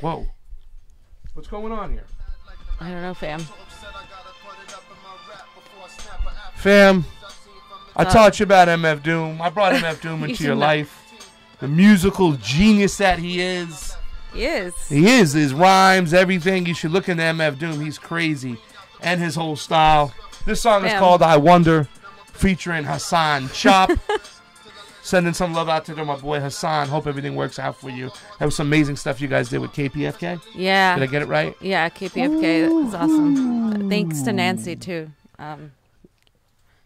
Whoa. What's going on here? I don't know, fam. Fam, I taught you about MF Doom. I brought MF Doom into your life. The musical genius that he is. He is. He is. His rhymes, everything. You should look into MF Doom. He's crazy. And his whole style. This song is called I Wonder, featuring Hassan Chop. Sending some love out to my boy Hassan. Hope everything works out for you. That was some amazing stuff you guys did with KPFK. Yeah. Did I get it right? Yeah, KPFK. That was awesome. Thanks to Nancy, too,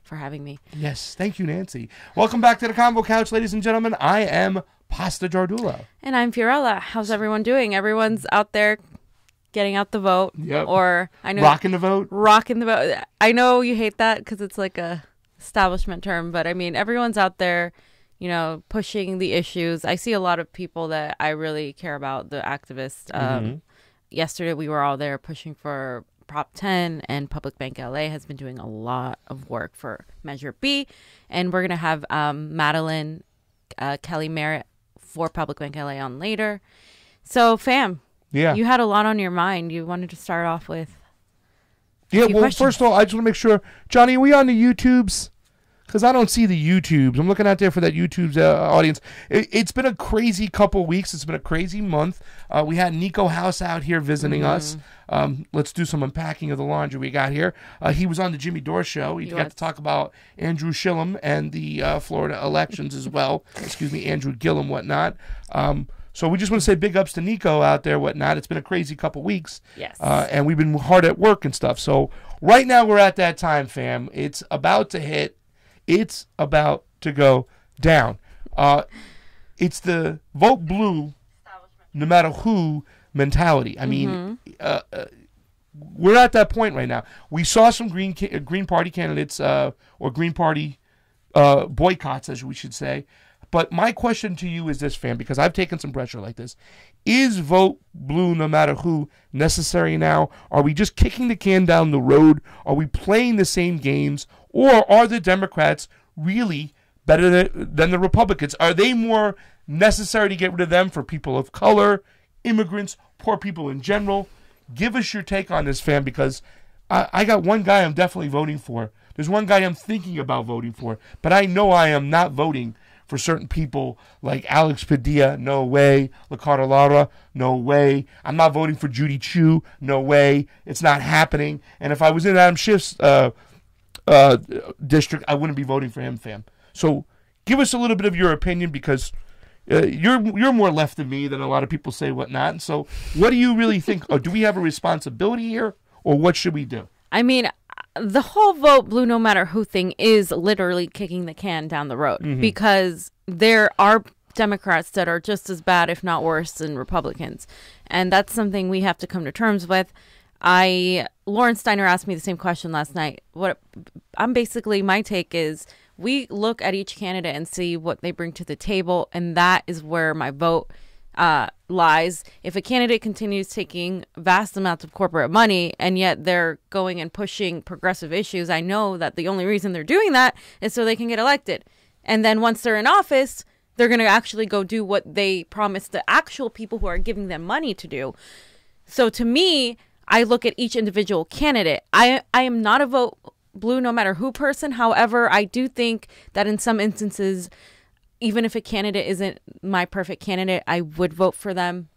for having me. Yes. Thank you, Nancy. Welcome back to the Convo Couch, ladies and gentlemen. I am Pasta Jardula. And I'm Fiorella. How's everyone doing? Everyone's out there getting out the vote. Yep. Or I know rocking the vote. Rocking the vote. I know you hate that because it's like a establishment term, but I mean, everyone's out there, you know, pushing the issues. I see a lot of people that I really care about, the activists. Yesterday, we were all there pushing for Prop 10, and Public Bank LA has been doing a lot of work for Measure B. And we're going to have Madeline Kelly Merritt for Public Bank LA on later. So, fam, you had a lot on your mind. You wanted to start off with questions. First of all, I just want to make sure, Johnny, are we on the YouTubes? Because I don't see the YouTubes. I'm looking out there for that YouTube's audience. It's been a crazy couple weeks. It's been a crazy month. We had Nico House out here visiting us. Let's do some unpacking of the laundry we got here. He was on the Jimmy Dore show. He got to talk about Andrew Schillem and the Florida elections as well. Excuse me, Andrew Gillum, whatnot. So we just want to say big ups to Nico out there, whatnot. It's been a crazy couple weeks. Yes. And we've been hard at work and stuff. So right now we're at that time, fam. It's about to hit. It's about to go down. It's the vote blue, no matter who mentality. I mean, we're at that point right now. We saw some Green Party candidates or Green Party boycotts, as we should say. But my question to you is this, fam, because I've taken some pressure like this. Is vote blue no matter who necessary now? Are we just kicking the can down the road? Are we playing the same games? Or are the Democrats really better than the Republicans? Are they more necessary to get rid of them for people of color, immigrants, poor people in general? Give us your take on this, fam, because I got one guy I'm definitely voting for. There's one guy I'm thinking about voting for, but I know I am not voting for certain people like Alex Padilla, no way. Ricardo Lara, no way. I'm not voting for Judy Chu, no way. It's not happening. And if I was in Adam Schiff's district, I wouldn't be voting for him, fam. So give us a little bit of your opinion, because you're more left than me than a lot of people say whatnot. And so what do you really think? Do we have a responsibility here, or what should we do? I mean, the whole vote blue no matter who thing is literally kicking the can down the road, because there are Democrats that are just as bad, if not worse, than Republicans. And that's something we have to come to terms with. Lauren Steiner asked me the same question last night. My take is we look at each candidate and see what they bring to the table, and that is where my vote lies. If a candidate continues taking vast amounts of corporate money and yet they're going and pushing progressive issues, I know that the only reason they're doing that is so they can get elected. And then once they're in office, they're going to actually go do what they promised the actual people who are giving them money to do. So to me, I look at each individual candidate. I am not a vote blue no matter who person. However, I do think that in some instances, even if a candidate isn't my perfect candidate, I would vote for them.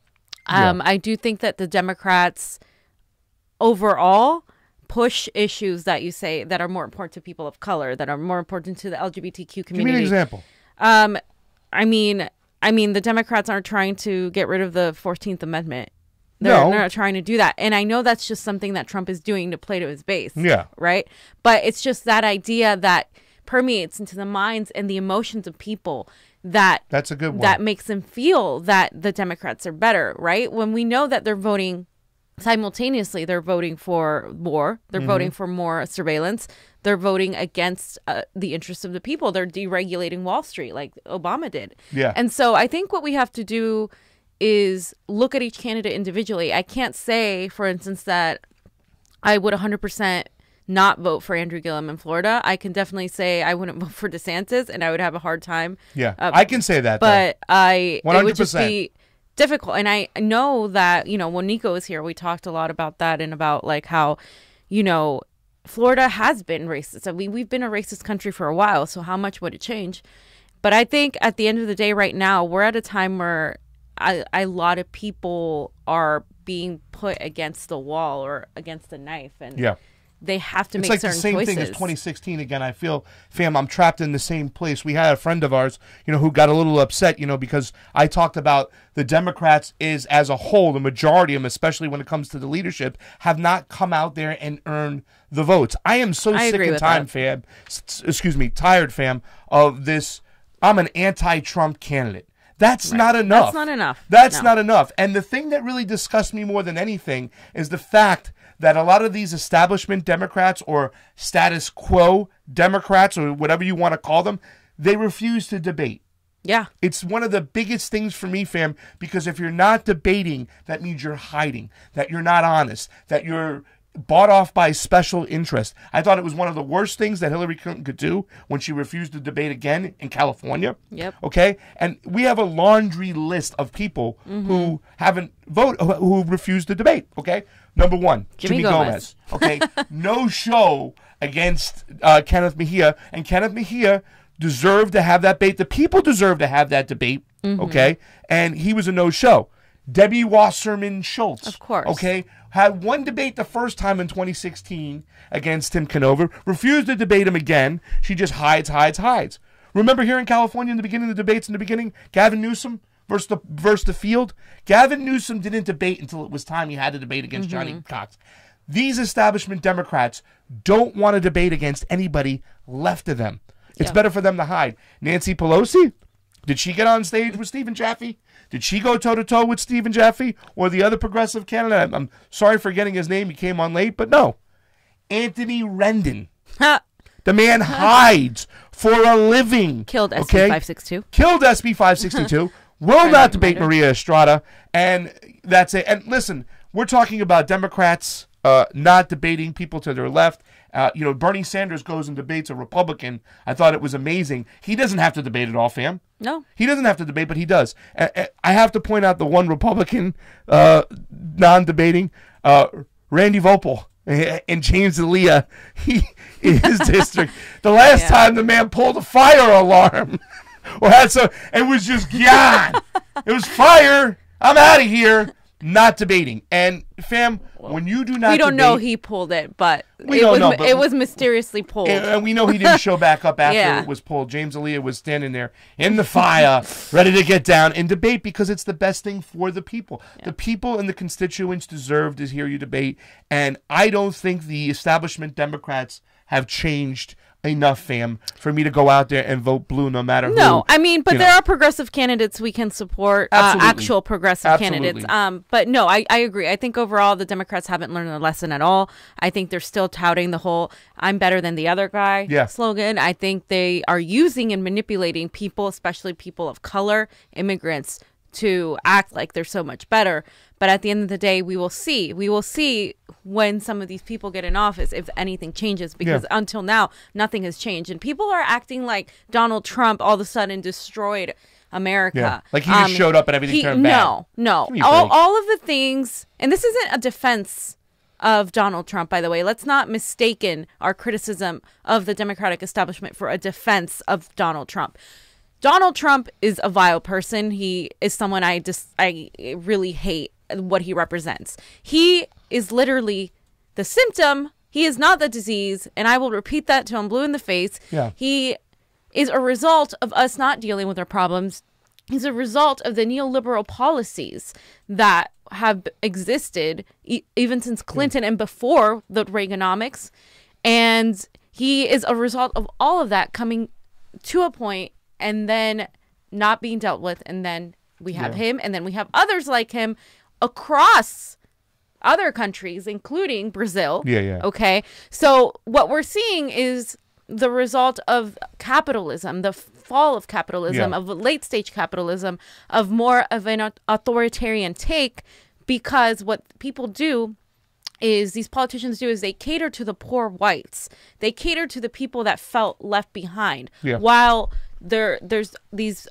I do think that the Democrats overall push issues that you say that are more important to people of color, that are more important to the LGBTQ community. Give me an example. I mean, the Democrats aren't trying to get rid of the 14th Amendment. They're not trying to do that. And I know that's just something that Trump is doing to play to his base. Yeah. Right? But it's just that idea that permeates into the minds and the emotions of people that's a good one. That makes them feel that the Democrats are better, right? When we know that they're voting simultaneously, they're voting for war, they're voting for more surveillance, they're voting against the interests of the people, they're deregulating Wall Street like Obama did. Yeah. And so I think what we have to do is look at each candidate individually. I can't say, for instance, that I would 100% not vote for Andrew Gillum in Florida. I can definitely say I wouldn't vote for DeSantis, and I would have a hard time. Yeah, I can say that. But 100%. It would just be difficult. And I know that, you know, when Nico was here, we talked a lot about that and about like how, you know, Florida has been racist. I mean, we've been a racist country for a while. So how much would it change? But I think at the end of the day right now, we're at a time where a lot of people are being put against the wall or against the knife. And they have to make certain choices. It's like the same thing as 2016 again. I feel, fam, I'm trapped in the same place. We had a friend of ours, you know, who got a little upset, you know, because I talked about the Democrats is as a whole, the majority of them, especially when it comes to the leadership, have not come out there and earned the votes. I am so sick and tired, fam. Tired, fam, of this. I'm an anti-Trump candidate. That's not enough. That's not enough. That's not enough. And the thing that really disgusts me more than anything is the fact that a lot of these establishment Democrats or status quo Democrats or whatever you want to call them, they refuse to debate. Yeah. It's one of the biggest things for me, fam, because if you're not debating, that means you're hiding, that you're not honest, that you're bought off by special interest. I thought it was one of the worst things that Hillary Clinton could do when she refused to debate again in California. Yep. Okay? And we have a laundry list of people who haven't voted, who refused to debate. Okay? Number one, Jimmy Gomez. Okay? No show against Kenneth Mejia. And Kenneth Mejia deserved to have that debate. The people deserve to have that debate. Okay? And he was a no-show. Debbie Wasserman Schultz. Of course. Okay? Had one debate the first time in 2016 against Tim Canova, refused to debate him again. She just hides. Remember here in California in the beginning of the debates in the beginning, Gavin Newsom versus the field? Gavin Newsom didn't debate until it was time he had to debate against Johnny Cox. These establishment Democrats don't want to debate against anybody left of them. It's better for them to hide. Nancy Pelosi, did she get on stage with Stephen Jaffe? Did she go toe-to-toe with Stephen Jaffe or the other progressive candidate? I'm sorry for getting his name. He came on late, but no. Anthony Rendon. The man hides for a living. Killed SB 562. Killed SB 562. Will not debate Maria Estrada. And that's it. And listen, we're talking about Democrats not debating people to their left. You know, Bernie Sanders goes and debates a Republican. I thought it was amazing. He doesn't have to debate at all, fam. No. He doesn't have to debate, but he does. I have to point out the one Republican non-debating, Randy Vopel and James D'Elia, in his district. The last time the man pulled a fire alarm or had some, and was just gone. It was fire. I'm out of here. Not debating. And fam, when you do not we don't debate, know he pulled it, but it was mysteriously pulled. And we know he didn't show back up after it was pulled. James D'Elia was standing there in the fire, ready to get down and debate because it's the best thing for the people. Yeah. The people and the constituents deserve to hear you debate. And I don't think the establishment Democrats have changed enough, fam, for me to go out there and vote blue no matter who. No, I mean, but there are progressive candidates we can support, actual progressive candidates. But no, I agree. I think overall the Democrats haven't learned a lesson at all. I think they're still touting the whole I'm better than the other guy slogan. I think they are using and manipulating people, especially people of color, immigrants, to act like they're so much better. But at the end of the day, we will see. We will see when some of these people get in office if anything changes, because until now, nothing has changed. And people are acting like Donald Trump all of a sudden destroyed America. Yeah. Like he just showed up and everything turned bad. No. All of the things, and this isn't a defense of Donald Trump, by the way. Let's not mistaken our criticism of the Democratic establishment for a defense of Donald Trump. Donald Trump is a vile person. He is someone I really hate what he represents. He is literally the symptom. He is not the disease. And I will repeat that till I'm blue in the face. Yeah. He is a result of us not dealing with our problems. He's a result of the neoliberal policies that have existed even since Clinton and before the Reaganomics. And he is a result of all of that coming to a point and then not being dealt with. And then we have him, and then we have others like him across other countries, including Brazil. Okay. So what we're seeing is the result of capitalism, the fall of capitalism, of late stage capitalism, of more of an authoritarian take, because what people do is these politicians do is they cater to the poor whites. They cater to the people that felt left behind while there's these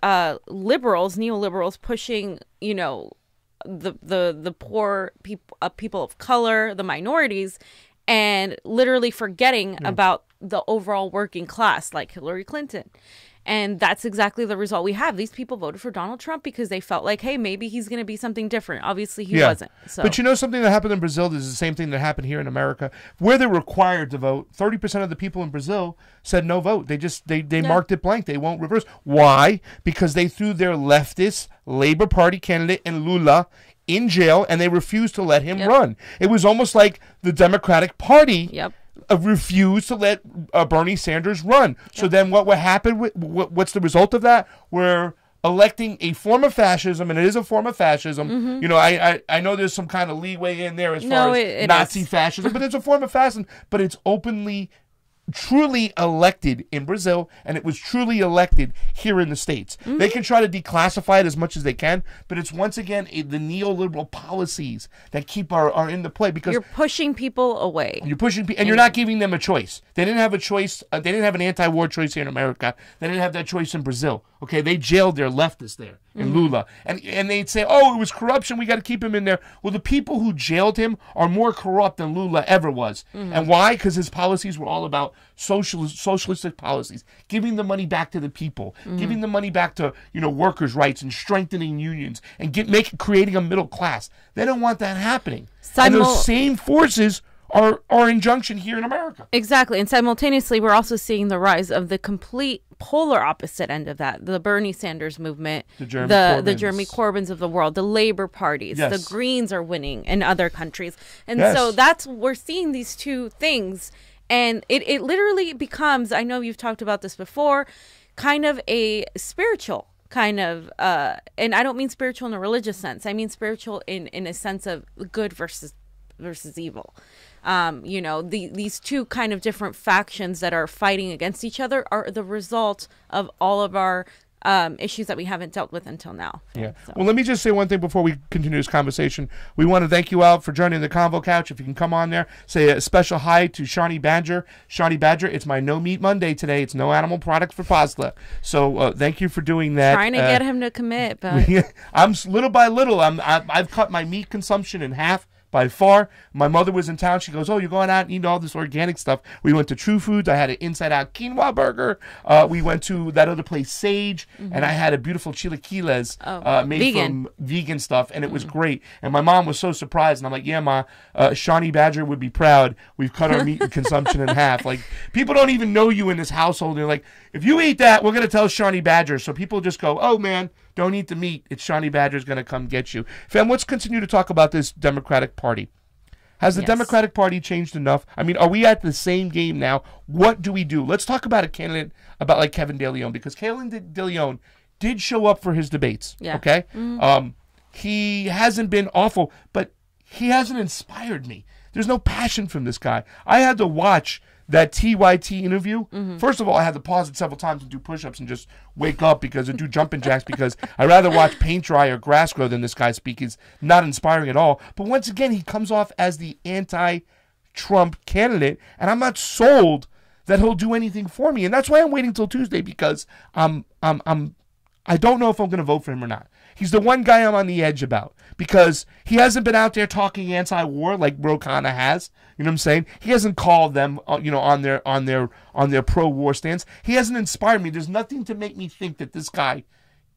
liberals, neoliberals pushing, you know, the poor people, people of color, the minorities, and literally forgetting about the overall working class, like Hillary Clinton. And that's exactly the result we have. These people voted for Donald Trump because they felt like, hey, maybe he's going to be something different. Obviously, he wasn't. So. But you know something that happened in Brazil is the same thing that happened here in America. Where they're required to vote, 30% of the people in Brazil said no vote. They marked it blank. They won't reverse. Why? Because they threw their leftist Labor Party candidate and Lula in jail, and they refused to let him run. It was almost like the Democratic Party refused to let Bernie Sanders run. So then what would happen? What's the result of that? We're electing a form of fascism, and it is a form of fascism. You know, I know there's some kind of leeway in there as far as Nazi fascism, but it's a form of fascism. But it's openly, truly elected in Brazil, and it was truly elected here in the States. They can try to declassify it as much as they can, but it's once again the neoliberal policies that keep are into play, because you're pushing people away. You're pushing and you're not giving them a choice. They didn't have a choice. They didn't have an anti-war choice here in America. They didn't have that choice in Brazil. Okay, they jailed their leftists there in Lula, and they'd say, "Oh, it was corruption. We got to keep him in there." Well, the people who jailed him are more corrupt than Lula ever was, and why? Because his policies were all about socialistic policies, giving the money back to the people, giving the money back to workers' rights and strengthening unions and creating a middle class. They don't want that happening. And those same forces are injunction here in America. Exactly. And simultaneously, we're also seeing the rise of the complete polar opposite end of that. The Bernie Sanders movement, the Jeremy Corbyns of the world, the Labor parties, the Greens are winning in other countries. And so we're seeing these two things. And it literally becomes, I know you've talked about this before, kind of a spiritual kind of, and I don't mean spiritual in a religious sense. I mean spiritual in a sense of good versus evil. These two kind of different factions that are fighting against each other are the result of all of our issues that we haven't dealt with until now. Yeah. So. Well, let me just say one thing before we continue this conversation. We want to thank you out for joining the Convo Couch. If you can come on there, say a special hi to Shawnee Badger. Shawnee Badger, it's my No Meat Monday today. It's no animal product for pasta. So thank you for doing that. Trying to get him to commit, but I'm little by little. I've cut my meat consumption in half. By far. My mother was in town. She goes, "Oh, you're going out and eating all this organic stuff." We went to True Foods. I had an Inside Out quinoa burger. We went to that other place, Sage, and I had a beautiful chilaquiles made from vegan stuff, and it was great. And my mom was so surprised, and I'm like, "Yeah, Ma, Shawnee Badger would be proud. We've cut our meat consumption in half." Like, people don't even know you in this household. They're like, "If you eat that, we're going to tell Shawnee Badger." So people just go, "Oh, man, don't eat the meat. It's Shawnee Badger's going to come get you." Fam, let's continue to talk about this Democratic Party. Has the Democratic Party changed enough? I mean, are we at the same game now? What do we do? Let's talk about a candidate about like Kevin De Leon, because Kevin De Leon did show up for his debates. Yeah. Okay? He hasn't been awful, but he hasn't inspired me. There's no passion from this guy. I had to watch that TYT interview. First of all, I had to pause it several times and do push-ups and just wake up and do jumping jacks, because I'd rather watch paint dry or grass grow than this guy speak. He's not inspiring at all. But once again, he comes off as the anti-Trump candidate, and I'm not sold that he'll do anything for me. And that's why I'm waiting till Tuesday, because I don't know if I'm going to vote for him or not. He's the one guy I'm on the edge about, because he hasn't been out there talking anti-war like Ro Khanna has. You know what I'm saying? He hasn't called them, on their pro-war stance. He hasn't inspired me. There's nothing to make me think that this guy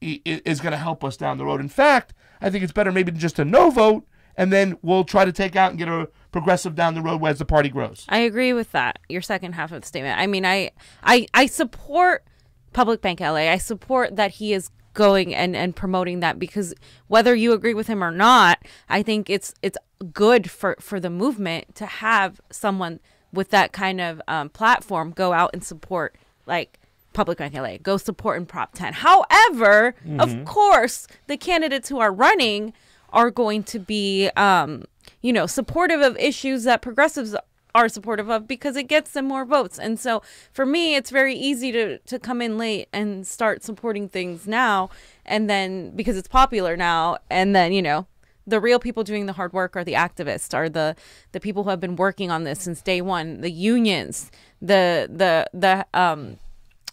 is going to help us down the road. In fact, I think it's better maybe just a no vote, and then we'll try to take out and get a progressive down the road as the party grows. I agree with that. Your second half of the statement. I mean, I support Public Bank LA. I support that he is going and promoting that, because whether you agree with him or not, I think it's good for the movement to have someone with that kind of platform go out and support, like, Public Bank LA, go support in Prop 10. However, of course, the candidates who are running are going to be, supportive of issues that progressives are supportive of, because it gets them more votes. And so for me, it's very easy to come in late and start supporting things now, and then because it's popular now, and then, the real people doing the hard work are the activists, are the people who have been working on this since day one, the unions, the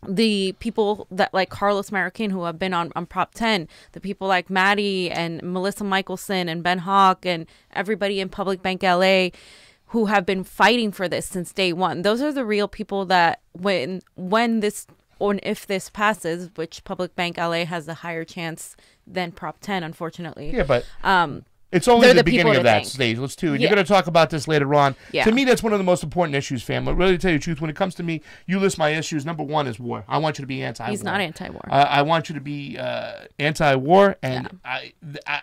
the people that like Carlos Marroquin, who have been on Prop 10, the people like Maddie and Melissa Michelson and Ben Hawk and everybody in Public Bank LA who have been fighting for this since day one. Those are the real people that when this or if this passes, which Public Bank LA has a higher chance than Prop 10, unfortunately. Yeah, but it's only the beginning of that think. stage. Let's do it. You're going to talk about this later on. Yeah. To me, that's one of the most important issues, fam. But really, to tell you the truth, when it comes to me, you list my issues. Number one is war. I want you to be anti-war. He's not anti-war. I want you to be anti-war, and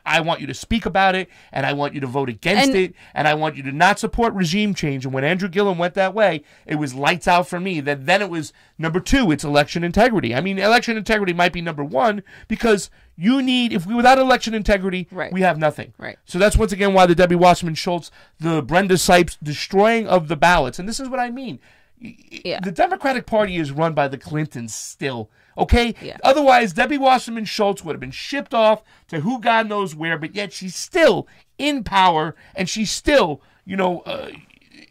I want you to speak about it, and I want you to vote against it, and I want you to not support regime change. And when Andrew Gillum went that way, it was lights out for me. Then it was number two. It's election integrity. I mean, election integrity might be number one because you need, without election integrity, we have nothing. Right. So that's once again why the Debbie Wasserman Schultz, the Brenda Sipes destroying of the ballots. And this is what I mean. Yeah. The Democratic Party is run by the Clintons still. Okay? Yeah. Otherwise, Debbie Wasserman Schultz would have been shipped off to who God knows where, but yet she's still in power and she's still,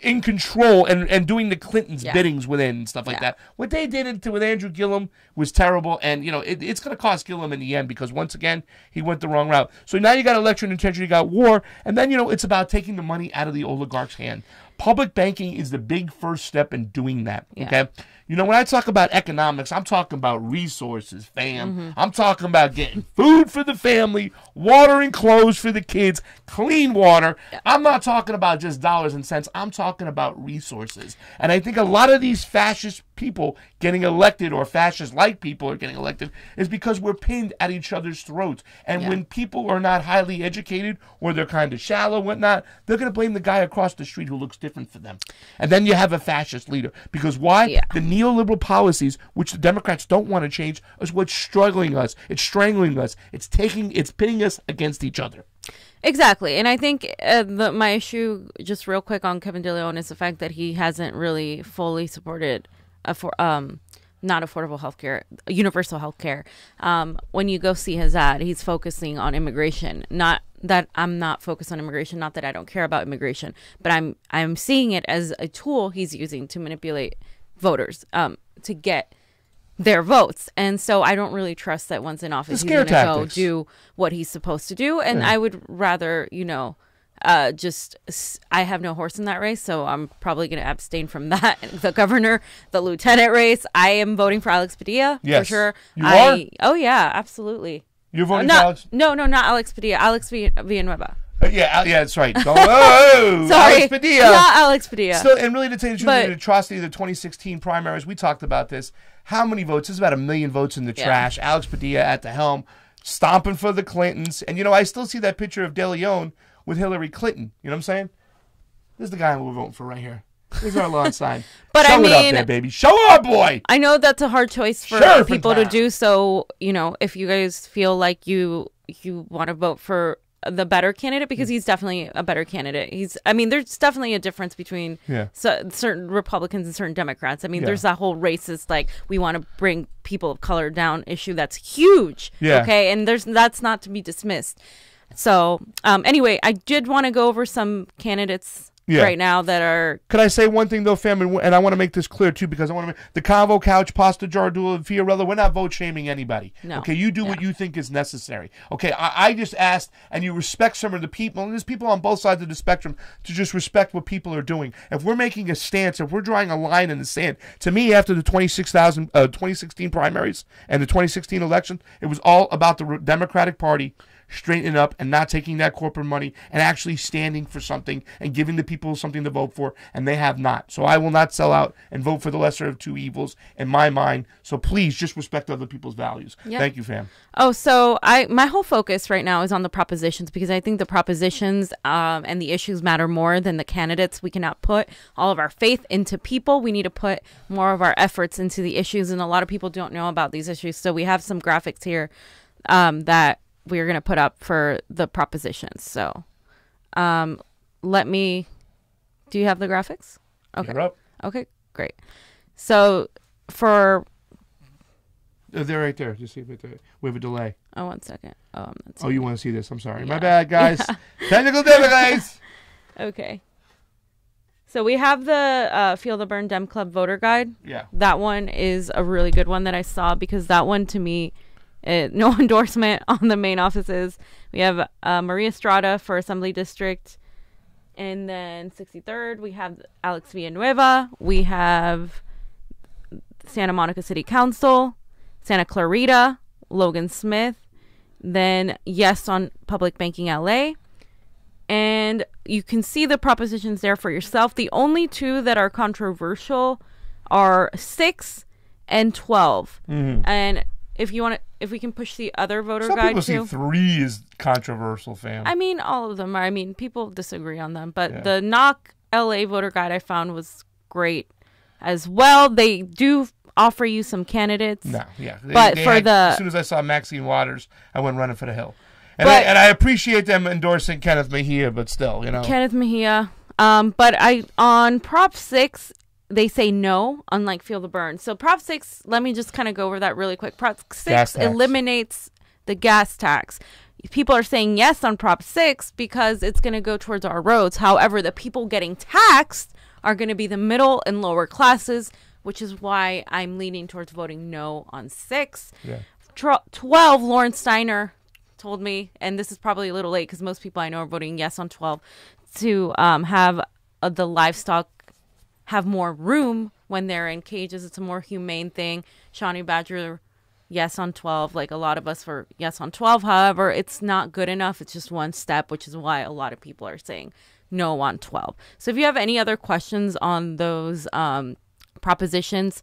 in control and doing the Clintons' biddings within and stuff like that. What they did with Andrew Gillum was terrible, and it's going to cost Gillum in the end because once again he went the wrong route. So now you got election integrity, you got war, and then it's about taking the money out of the oligarch's hand. Public banking is the big first step in doing that. Okay. When I talk about economics, I'm talking about resources, fam. Mm-hmm. I'm talking about getting food for the family, water and clothes for the kids, clean water. Yeah. I'm not talking about just dollars and cents. I'm talking about resources. And I think a lot of these fascist people getting elected, or fascist-like people are getting elected, is because we're pinned at each other's throats. And when people are not highly educated or they're kind of shallow, whatnot, they're going to blame the guy across the street who looks different for them. And then you have a fascist leader. Because why? Yeah. The neoliberal policies, which the Democrats don't want to change, is what's struggling us. It's strangling us. It's pitting us against each other. Exactly. And I think my issue, just real quick on Kevin DeLeon, is the fact that he hasn't really fully supported not affordable healthcare, universal healthcare. When you go see his ad, he's focusing on immigration. Not that I'm not focused on immigration, not that I don't care about immigration, but I'm seeing it as a tool he's using to manipulate voters to get their votes. And so I don't really trust that once in office he's going to go do what he's supposed to do. And I would rather, I have no horse in that race, so I'm probably going to abstain from that. The governor, the lieutenant race, I am voting for Alex Padilla for sure. You are? Oh yeah, absolutely. You're voting for Alex? No, not Alex Padilla. Alex Villanueva. Yeah, that's right. Sorry, Alex Padilla. Not Alex Padilla. Still, and really, to tell you the truth, the atrocity of the 2016 primaries, we talked about this. How many votes? There's about 1 million votes in the trash. Alex Padilla at the helm, stomping for the Clintons. And, I still see that picture of De Leon with Hillary Clinton. You know what I'm saying? This is the guy we're voting for right here. Here's our lawn sign. But Show it up there, baby. Show up, boy. I know that's a hard choice for people to do. So, if you guys feel like you want to vote for the better candidate, because he's definitely a better candidate. There's definitely a difference between certain Republicans and certain Democrats. There's that whole racist, like, we want to bring people of color down issue that's huge. Yeah. Okay. And that's not to be dismissed. So, anyway, I did want to go over some candidates right now that are... Could I say one thing, though, fam? And I want to make this clear, too, because I want to make... The Convo Couch, Pasta Jardula, Fiorella, we're not vote-shaming anybody. No. Okay, you do what you think is necessary. Okay, I just asked, and you respect some of the people, and there's people on both sides of the spectrum, to just respect what people are doing. If we're making a stance, if we're drawing a line in the sand, to me, after the 2016 primaries and the 2016 election, it was all about the Democratic Party straightening up and not taking that corporate money and actually standing for something and giving the people something to vote for, and they have not. So I will not sell out and vote for the lesser of two evils in my mind. So please just respect other people's values. Yep. Thank you, fam. Oh, so my whole focus right now is on the propositions, because I think the propositions and the issues matter more than the candidates. We cannot put all of our faith into people. We need to put more of our efforts into the issues, and a lot of people don't know about these issues. So we have some graphics here that we're going to put up for the propositions. So do you have the graphics? Okay. You're up. Okay, great. So for... they're right there. Just see if it's we have a delay. Oh, 1 second. Oh, I'm not seeing you want to see this. I'm sorry. Yeah. My bad, guys. Yeah. Technical difficulties. Okay. So we have the Feel the Burn Dem Club voter guide. Yeah. That one is a really good one that I saw because that one to me, no endorsement on the main offices. We have Maria Estrada for Assembly District. And then 63rd, we have Alex Villanueva. We have Santa Monica City Council, Santa Clarita, Logan Smith. Then Yes on Public Banking LA. And you can see the propositions there for yourself. The only two that are controversial are 6 and 12. And if you want to, if we can push the other voter Some guide people too. see 3 is controversial, fam. I mean, all of them are. I mean, people disagree on them. But the Knock LA voter guide I found was great as well. They do offer you some candidates. No, yeah. As soon as I saw Maxine Waters, I went running for the hill. And I appreciate them endorsing Kenneth Mejia, but still, you know. Kenneth Mejia. But on Prop 6, they say no, unlike Feel the Burn. So Prop 6, let me just kind of go over that really quick. Prop 6 eliminates the gas tax. People are saying yes on Prop 6 because it's going to go towards our roads. However, the people getting taxed are going to be the middle and lower classes, which is why I'm leaning towards voting no on 6. Yeah. 12, Lauren Steiner told me, and this is probably a little late because most people I know are voting yes on 12, to have the livestock have more room when they're in cages. It's a more humane thing. Shawnee Badger, yes on 12. Like a lot of us were yes on 12. However, it's not good enough. It's just one step, which is why a lot of people are saying no on 12. So if you have any other questions on those propositions,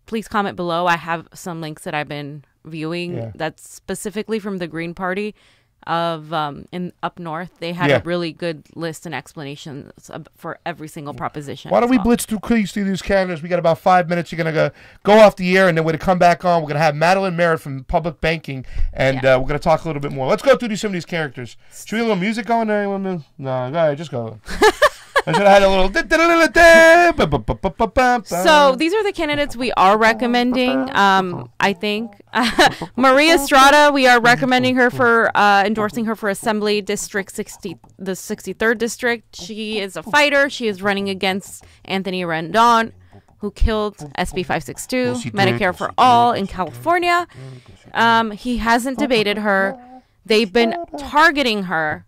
please comment below. I have some links that I've been viewing that's specifically from the Green Party of in up north. They had a really good list and explanations for every single proposition. Why don't we blitz through these candidates? We got about 5 minutes. You're gonna go off the air, and then we're gonna come back on. We're gonna have Madeline Merritt from Public Banking, and we're gonna talk a little bit more. Let's go through some of these characters. Should we have a little music going there? No, go ahead, just go. I should have had a little. So these are the candidates we are recommending. I think Maria Estrada, we are recommending her for endorsing her for Assembly District 60, the 63rd District. She is a fighter. She is running against Anthony Rendon, who killed SB 562, Medicare for All in California. He hasn't debated her. They've been targeting her.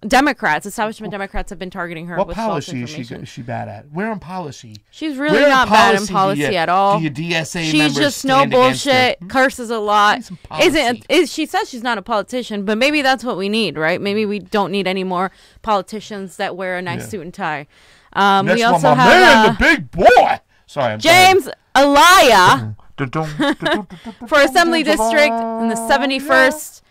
Democrats, establishment Democrats have been targeting her. What with policy false is she bad at? Where in policy? She's really not bad in policy at all. Do your DSA she's members just no bullshit, curses a lot. She says she's not a politician, but maybe that's what we need, right? Maybe we don't need any more politicians that wear a nice suit and tie. Next we also one, my have man, the big boy. Sorry, I'm James Alaya for Assembly District in the 71st.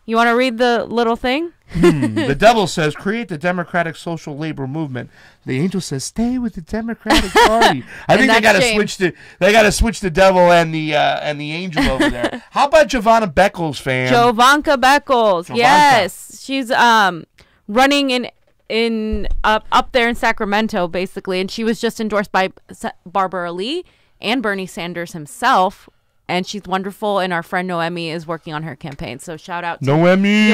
You want to read the little thing? The devil says, create the Democratic Social Labor Movement. The angel says, stay with the Democratic Party. I think they got to switch the devil and the angel over there. How about Giovanna Beckles, fam? Jovanka Beckles, yes, she's running in up there in Sacramento, basically, and she was just endorsed by Barbara Lee and Bernie Sanders himself. And she's wonderful, and our friend Noemi is working on her campaign. So shout out to Noemi.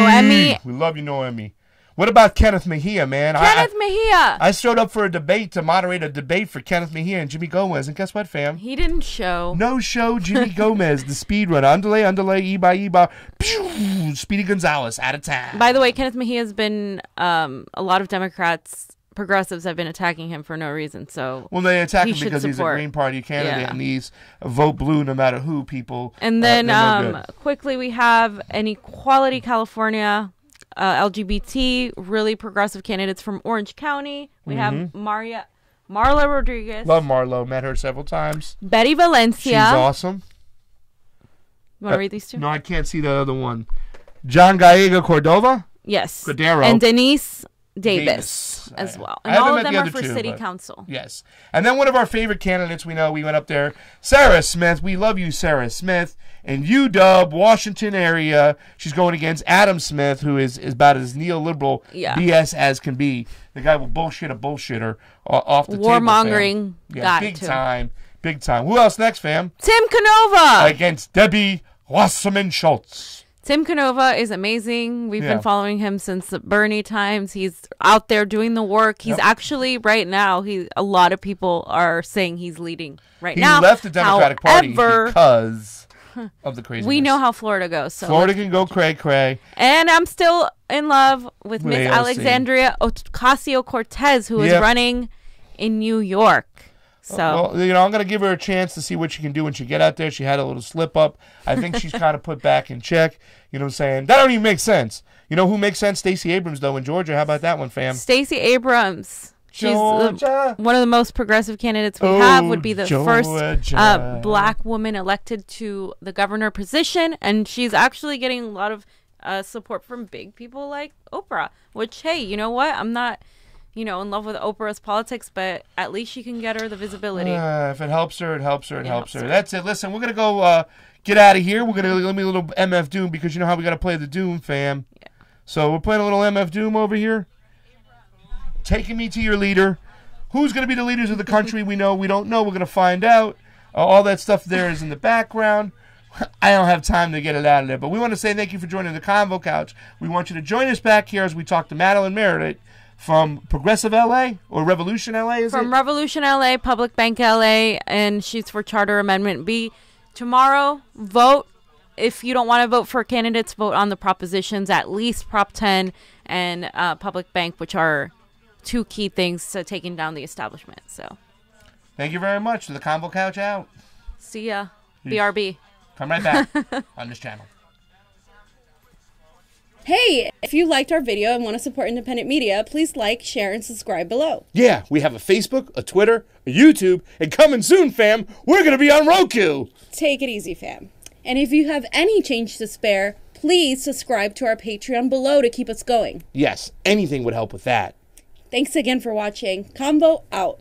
We love you, Noemi. What about Kenneth Mejia, man? Kenneth Mejia. I showed up for a debate to moderate a debate for Kenneth Mejia and Jimmy Gomez, and guess what, fam? He didn't show. No show, Jimmy Gomez, the speed runner. Underlay, Iba. Pew, Speedy Gonzalez, out of town. By the way, Kenneth Mejia has been, a lot of progressives have been attacking him for no reason. So they attack him because he's a Green Party candidate and he's vote blue no matter who people. And then quickly we have an Equality California, LGBT, really progressive candidates from Orange County. We have Marla Rodriguez. Love Marlo. Met her several times. Betty Valencia. She's awesome. You want to read these two? No, I can't see the other one. John Gallega Cordova. Yes. Cordero. And Denise Davis as well. And all of them are for city council. Yes. And then one of our favorite candidates, we went up there, Sarah Smith. We love you, Sarah Smith. In UW, Washington area, she's going against Adam Smith, who is about as neoliberal BS as can be. The guy will bullshit a bullshitter off the warmongering table. Yeah, big time. Who else next, fam? Tim Canova against Debbie Wasserman Schultz. Tim Canova is amazing. We've Yeah. been following him since the Bernie times. He's out there doing the work. He's actually right now. A lot of people are saying he's leading right now. He left the Democratic Party However, because of the craziness. we know how Florida goes. So Florida can go cray. and I'm still in love with Miss AOC. Alexandria Ocasio-Cortez, who is Yep. running in New York. So Well, I'm going to give her a chance to see what she can do when she get out there. She had a little slip up. I think she's kind of put back in check. You know what I'm saying? That don't even make sense. You know who makes sense? Stacey Abrams, though, in Georgia. How about that one, fam? Stacey Abrams. She's Georgia. one of the most progressive candidates we have. Would be the first Georgia. black woman elected to the governor position, and she's actually getting a lot of support from big people like Oprah. Which, hey, you know what? I'm not, in love with Oprah's politics, but at least she can get her the visibility. If it helps her, it helps her. That's it. Listen, we're gonna go get out of here. We're gonna let me a little MF Doom because you know how we gotta play the Doom, fam. Yeah. So we're playing a little MF Doom over here. Taking me to your leader. Who's going to be the leaders of the country? We know. We don't know. We're going to find out. All that stuff there is in the background. I don't have time to get it out of there. But we want to say thank you for joining the Convo Couch. We want you to join us back here as we talk to Madeline Meredith from Progressive LA or Revolution LA, is From it? Revolution LA, Public Bank LA, and she's for Charter Amendment B. Tomorrow, vote. If you don't want to vote for candidates, vote on the propositions, at least Prop 10 and Public Bank, which are two key things to taking down the establishment. So, Thank you very much. The Convo Couch out. see ya. BRB. Come right back on this channel. Hey, if you liked our video and want to support independent media, please like, share, and subscribe below. Yeah, we have a Facebook, a Twitter, a YouTube, and coming soon, fam, we're going to be on Roku. Take it easy, fam. And if you have any change to spare, please subscribe to our Patreon below to keep us going. Yes, anything would help with that. Thanks again for watching. Convo out.